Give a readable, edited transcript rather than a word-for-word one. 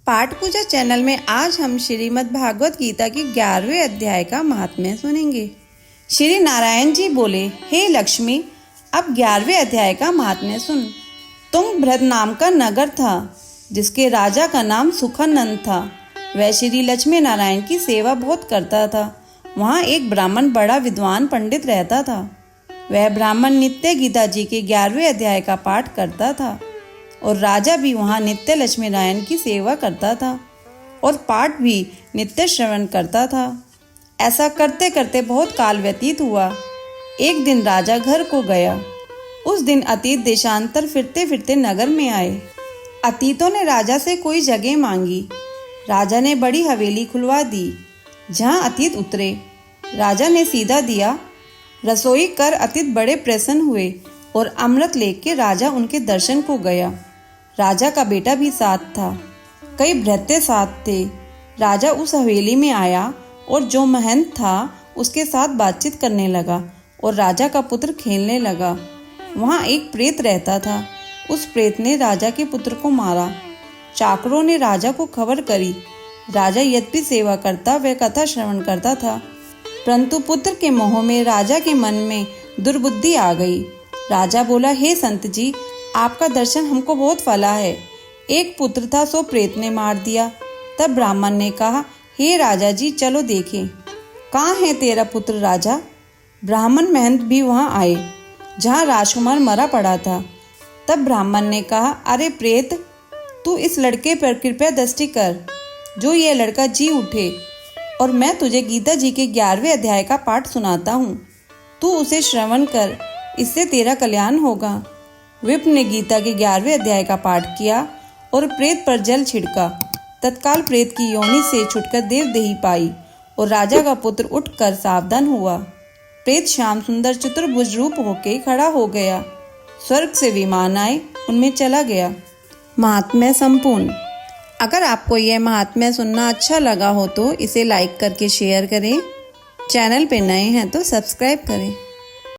पाठ पूजा चैनल में आज हम श्रीमद् भागवत गीता की 11वें अध्याय का महात्म्य सुनेंगे। श्री नारायण जी बोले, हे लक्ष्मी, अब 11वें अध्याय का महात्म्य सुन। तुंगभद्र नाम का नगर था जिसके राजा का नाम सुखानंद था। वह श्री लक्ष्मी नारायण की सेवा बहुत करता था। वहाँ एक ब्राह्मण बड़ा विद्वान पंडित रहता था। वह ब्राह्मण नित्य गीता जी के 11वें अध्याय का पाठ करता था और राजा भी वहाँ नित्य लक्ष्मी नारायण की सेवा करता था और पाठ भी नित्य श्रवण करता था। ऐसा करते करते बहुत काल व्यतीत हुआ। एक दिन राजा घर को गया। उस दिन अतीत देशांतर फिरते फिरते नगर में आए। अतीतों ने राजा से कोई जगह मांगी। राजा ने बड़ी हवेली खुलवा दी। जहाँ अतीत उतरे राजा ने सीधा दिया। रसोई कर अतीत बड़े प्रसन्न हुए और अमृत लेके राजा उनके दर्शन को गया। राजा का बेटा भी साथ था। कई भृत्य साथ थे। राजा उस हवेली में आया और जो महंत था उसके साथ बातचीत करने लगा और राजा का पुत्र खेलने लगा। वहाँ एक प्रेत रहता था। उस प्रेत ने राजा के पुत्र को मारा। चाकरों ने राजा को खबर करी। राजा यद्यपि सेवा करता व कथा श्रवण करता था, परंतु पुत्र के मोह में राजा के मन में दुर्बुद्धि आ गई। राजा बोला, हे संत जी, आपका दर्शन हमको बहुत फला है। एक पुत्र था सो प्रेत ने मार दिया। तब ब्राह्मण ने कहा, हे राजा जी, चलो देखें कहाँ है तेरा पुत्र राजा। ब्राह्मण महंत भी वहाँ आए जहाँ राजकुमार मरा पड़ा था। तब ब्राह्मण ने कहा, अरे प्रेत, तू इस लड़के पर कृपया दृष्टि कर, जो ये लड़का जी उठे और मैं तुझे गीता जी के 11वें अध्याय का पाठ सुनाता हूँ। तू उसे श्रवण कर, इससे तेरा कल्याण होगा। विप्र ने गीता के 11वें अध्याय का पाठ किया और प्रेत पर जल छिड़का। तत्काल प्रेत की योनि से छुटकर देवदेही पाई और राजा का पुत्र उठकर सावधान हुआ। प्रेत श्याम सुंदर चतुर्भुज रूप होके खड़ा हो गया। स्वर्ग से विमान आए, उनमें चला गया। महात्म्य संपूर्ण। अगर आपको यह महात्म्य सुनना अच्छा लगा हो तो इसे लाइक करके शेयर करें। चैनल पे नए हैं तो सब्सक्राइब करें।